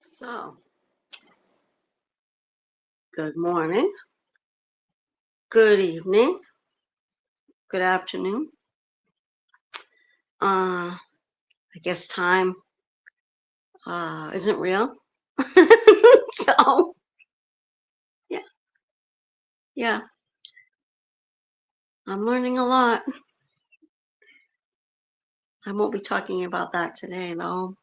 So, good morning, good evening, good afternoon. I guess time isn't real. So, yeah, yeah, I'm learning a lot. I won't be talking about that today, though.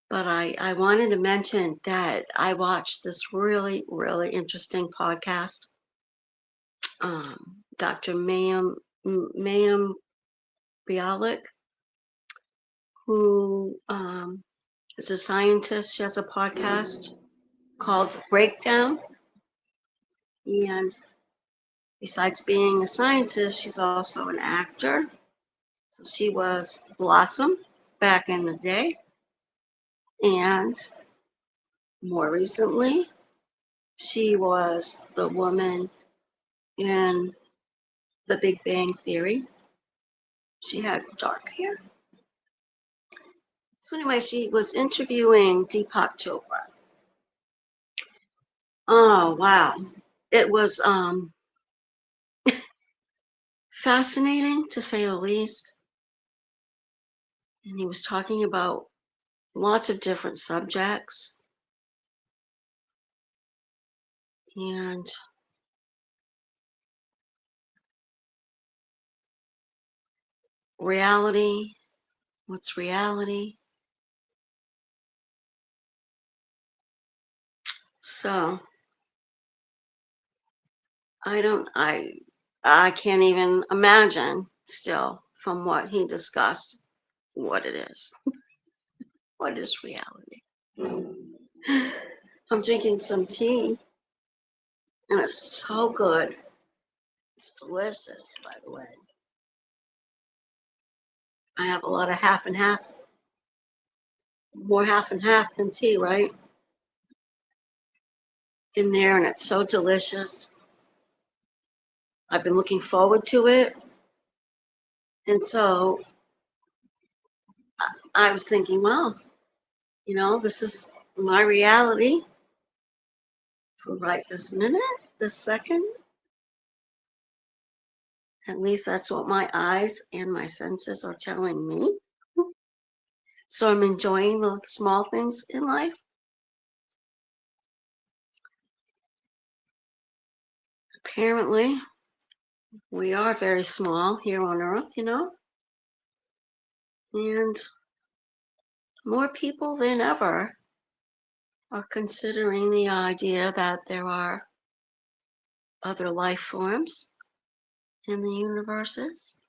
But I wanted to mention that I watched this really, really interesting podcast. Dr. Mayim Bialik, who is a scientist. She has a podcast called Breakdown. And besides being a scientist, she's also an actor. So she was Blossom back in the day. And more recently, she was the woman in The Big Bang Theory. She had dark hair. So anyway, she was interviewing Deepak Chopra. Oh wow. It was fascinating to say the least. And he was talking about lots of different subjects. And reality, what's reality? So I can't even imagine still from what he discussed what it is. What is reality? I'm drinking some tea and it's so good. It's delicious, by the way. I have a lot of half and half, more half and half than tea, right? In there, and it's so delicious. I've been looking forward to it. And so I was thinking, well, this is my reality for right this minute, this second. At least that's what my eyes and my senses are telling me. So I'm enjoying the small things in life. Apparently, we are very small here on Earth, and more people than ever are considering the idea that there are other life forms in the universes,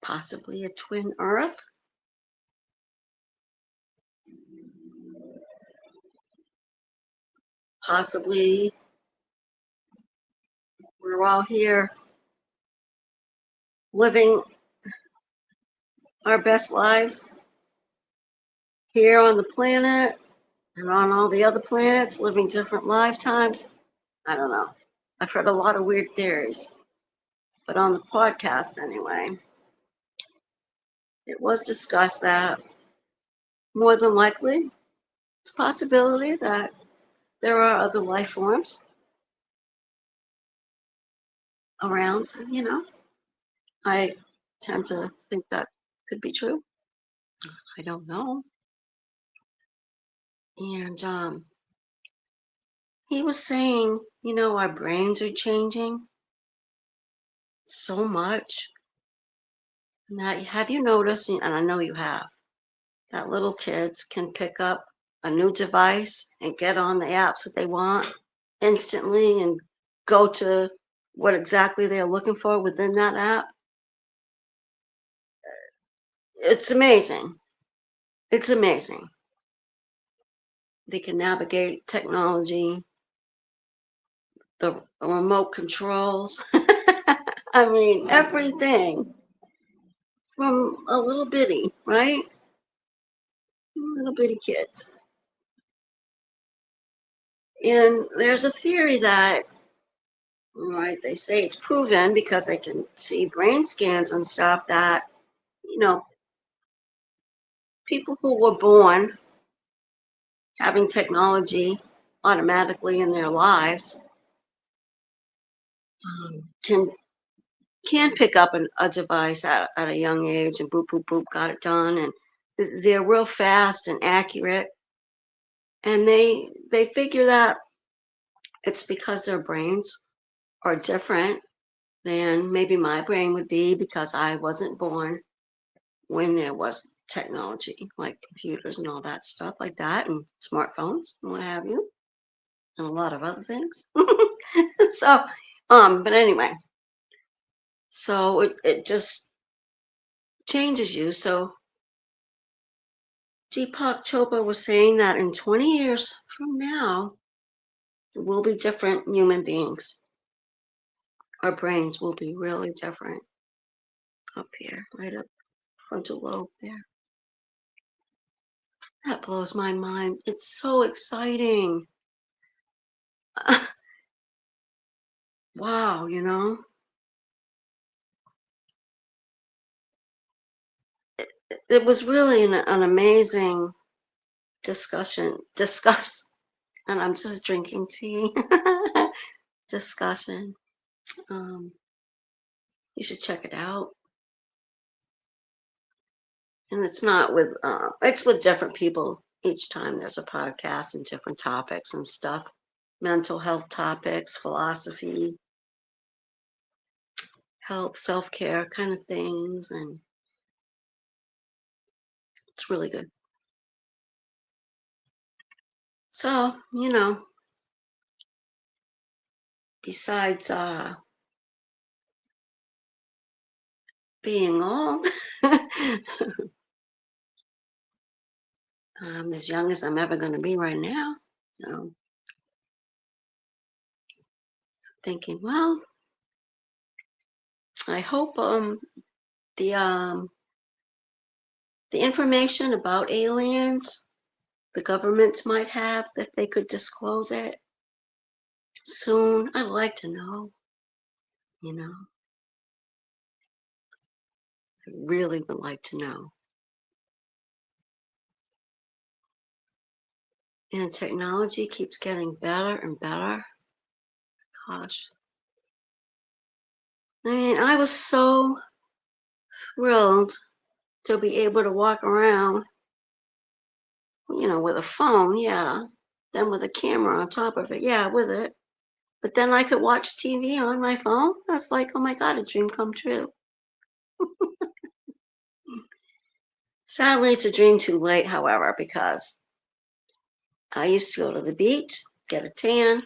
possibly a twin Earth. Possibly we're all here living our best lives here on the planet and on all the other planets, living different lifetimes. I don't know. I've heard a lot of weird theories, but on the podcast anyway, it was discussed that more than likely it's a possibility that there are other life forms around. I tend to think that could be true. I don't know. And he was saying, our brains are changing so much. Now, have you noticed, and I know you have, that little kids can pick up a new device and get on the apps that they want instantly and go to what exactly they're looking for within that app? It's amazing. It's amazing. They can navigate technology, the remote controls. I mean, everything from a little bitty, right? Little bitty kids. And there's a theory that, right, they say it's proven because they can see brain scans and stuff that, you know, people who were born having technology automatically in their lives can pick up a device at a young age and boop boop boop got it done, and they're real fast and accurate, and they figure that it's because their brains are different than maybe my brain would be because I wasn't born when there was technology like computers and all that stuff like that and smartphones and what have you and a lot of other things. So but anyway, so it just changes you. So Deepak Chopra was saying that in 20 years from now we'll be different human beings. Our brains will be really different. Up here, right up frontal lobe there. That blows my mind. It's so exciting. Wow, it was really an amazing discuss, and I'm just drinking tea. Discussion. Um, you should check it out. And it's with different people each time. There's a podcast and different topics and stuff, mental health topics, philosophy, health, self-care kind of things, and it's really good. So, besides being old, I'm as young as I'm ever going to be right now. So, thinking, well, I hope the um the information about aliens the governments might have, if they could disclose it soon. I'd like to know, you know. I really would like to know. And technology keeps getting better and better. Gosh. I mean, I was so thrilled to be able to walk around, with a phone, yeah. Then with a camera on top of it, yeah, with it. But then I could watch TV on my phone. That's like, oh my God, a dream come true. Sadly, it's a dream too late, however, because I used to go to the beach, get a tan,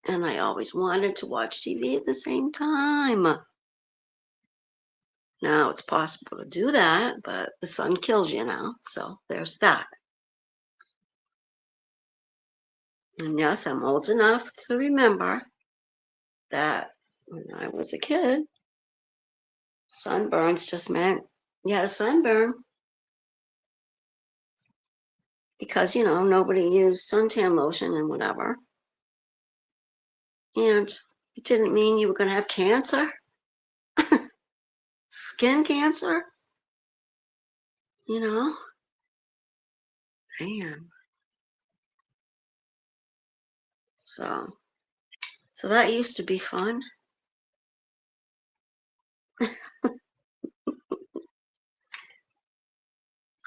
and I always wanted to watch TV at the same time. Now it's possible to do that, but the sun kills you now, so there's that. And yes, I'm old enough to remember that when I was a kid, sunburns just meant you had a sunburn because, nobody used suntan lotion and whatever. And it didn't mean you were going to have cancer, skin cancer, you know? Damn. So, so that used to be fun.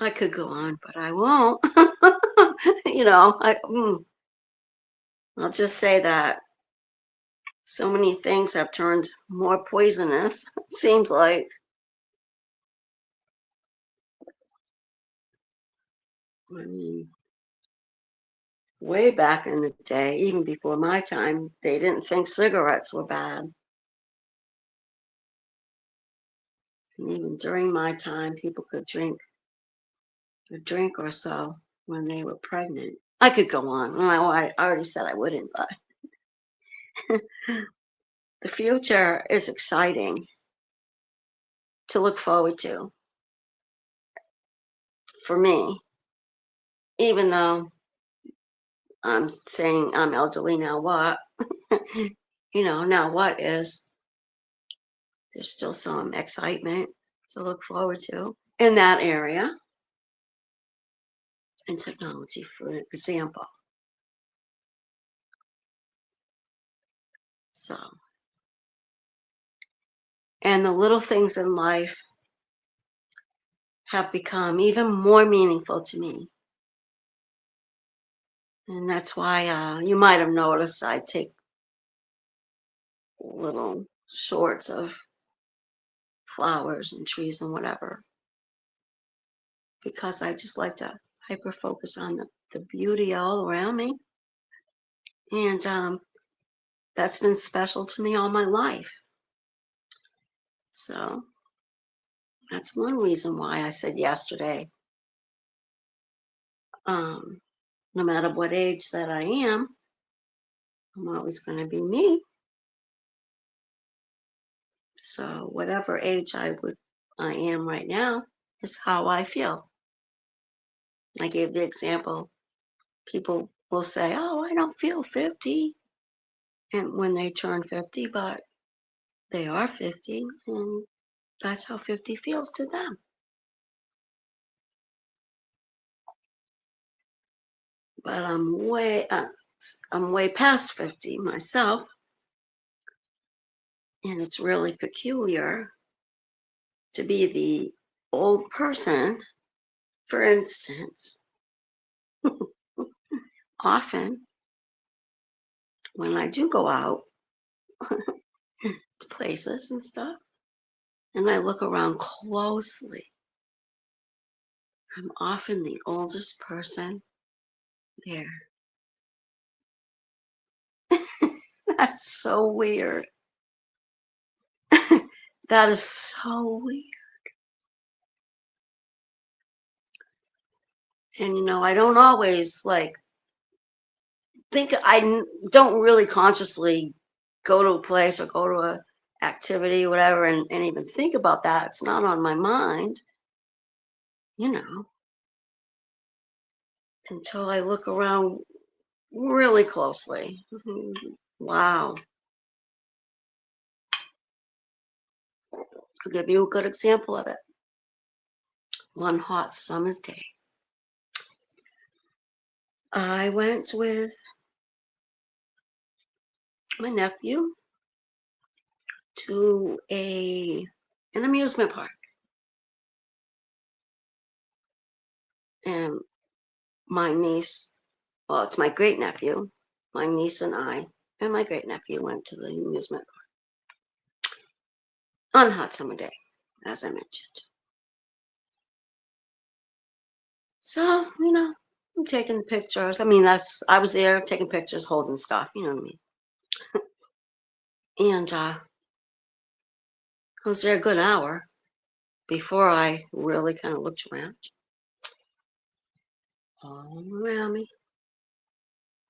I could go on, but I won't. I'll just say that so many things have turned more poisonous. It seems like, I mean, way back in the day, even before my time, they didn't think cigarettes were bad. And even during my time, people could drink a drink or so when they were pregnant. I could go on. Well, I already said I wouldn't, but the future is exciting to look forward to for me, even though I'm saying I'm elderly now, what? Now what is there's still some excitement to look forward to in that area. and technology, for example. So, and the little things in life have become even more meaningful to me. And that's why you might have noticed I take little shorts of flowers and trees and whatever, because I just like to hyper focus on the beauty all around me. And that's been special to me all my life. So that's one reason why I said yesterday, um, no matter what age that I am, I'm always going to be me. So whatever age I am right now is how I feel. I gave the example. People will say, "Oh, I don't feel 50," and when they turn 50, but they are 50, and that's how 50 feels to them. But I'm way past 50 myself, and it's really peculiar to be the old person. For instance, often when I do go out to places and stuff, and I look around closely, I'm often the oldest person there. That's so weird. That is so weird. And I don't always don't really consciously go to a place or go to a activity, whatever, and even think about that. It's not on my mind, you know, until I look around really closely. Wow. I'll give you a good example of it. One hot summer's day, I went with my nephew to an amusement park, and my niece, well, it's my great nephew, my niece and I, and my great nephew went to the amusement park on a hot summer day, as I mentioned. So, I'm taking pictures. I mean, I was there taking pictures, holding stuff, you know what I mean? And I was there a good hour before I really kind of looked around. All around me,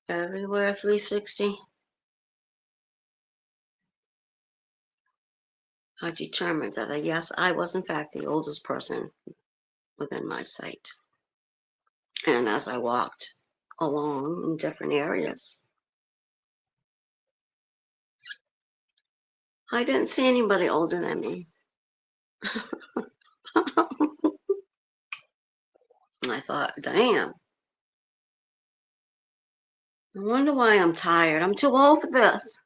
everywhere 360. I determined that, yes, I was in fact the oldest person within my sight. And as I walked along in different areas, I didn't see anybody older than me. And I thought, damn, I wonder why I'm tired. I'm too old for this.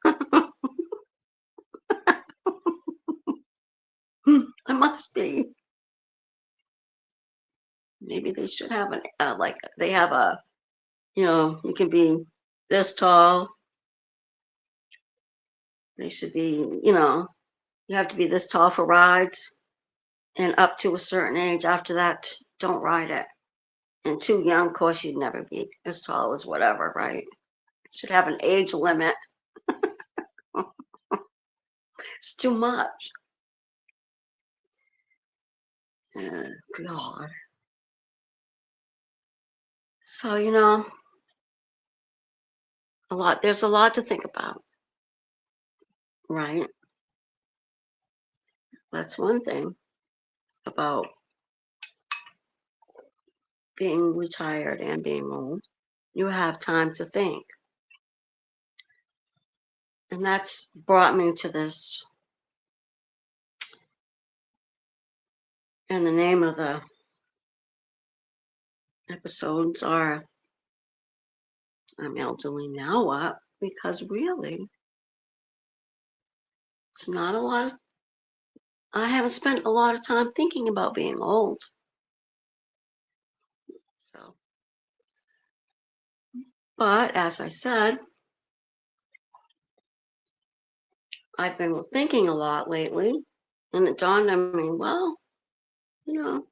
I must be. Maybe they should have they have you can be this tall. They should be, you have to be this tall for rides, and up to a certain age. After that, don't ride it. And too young, of course, you'd never be as tall as whatever, right? Should have an age limit. It's too much. God. So, there's a lot to think about, right? That's one thing about being retired and being old. You have time to think. And that's brought me to this. And the name of the episodes are I'm elderly now what? Because really, it's not a lot of I haven't spent a lot of time thinking about being old. So, but as I said, I've been thinking a lot lately, and it dawned on me, well, you know,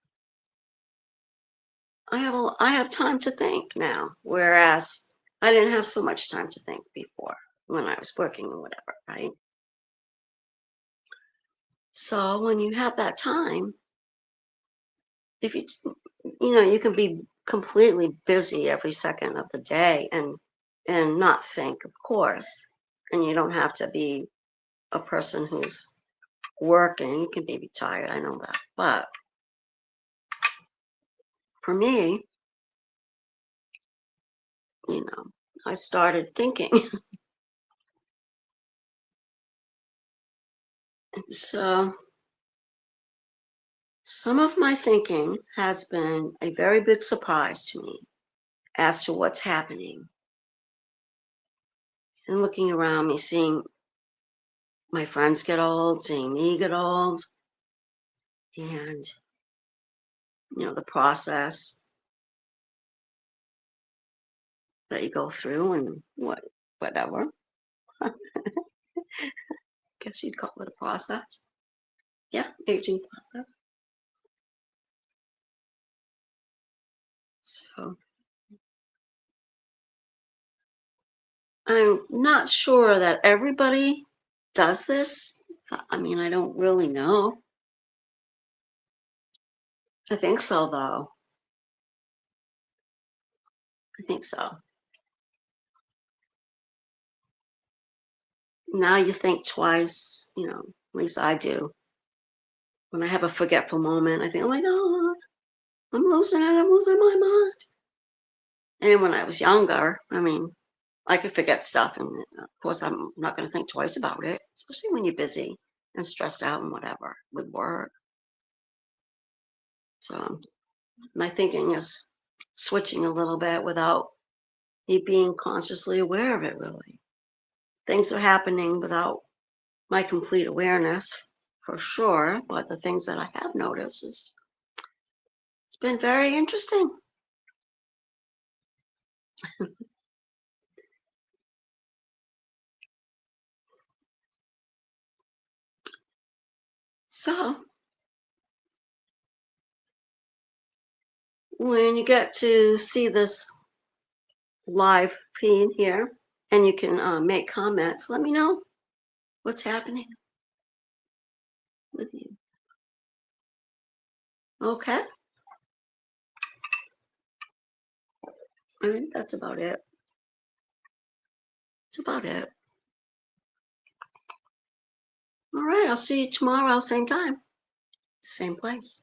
I have time to think now, whereas I didn't have so much time to think before when I was working or whatever, right? So when you have that time, if you can be completely busy every second of the day and not think, of course, and you don't have to be a person who's working. You can be retired, I know that, but for me, you know, I started thinking. So some of my thinking has been a very big surprise to me as to what's happening. And looking around me, seeing my friends get old, seeing me get old, and the process that you go through and whatever. Guess you'd call it a process. Yeah, aging process. So I'm not sure that everybody does this. I mean, I don't really know. I think so, though. I think so. Now you think twice, at least I do. When I have a forgetful moment, I think, oh my God, I'm losing it. I'm losing my mind. And when I was younger, I mean, I could forget stuff. And of course, I'm not going to think twice about it, especially when you're busy and stressed out and whatever with work. So my thinking is switching a little bit without me being consciously aware of it, really. Things are happening without my complete awareness, for sure. But the things that I have noticed is it's been very interesting. So when you get to see this live feed here and you can make comments, let me know what's happening with you. Okay, I think that's about it. It's about it. All right, I'll see you tomorrow, same time, same place.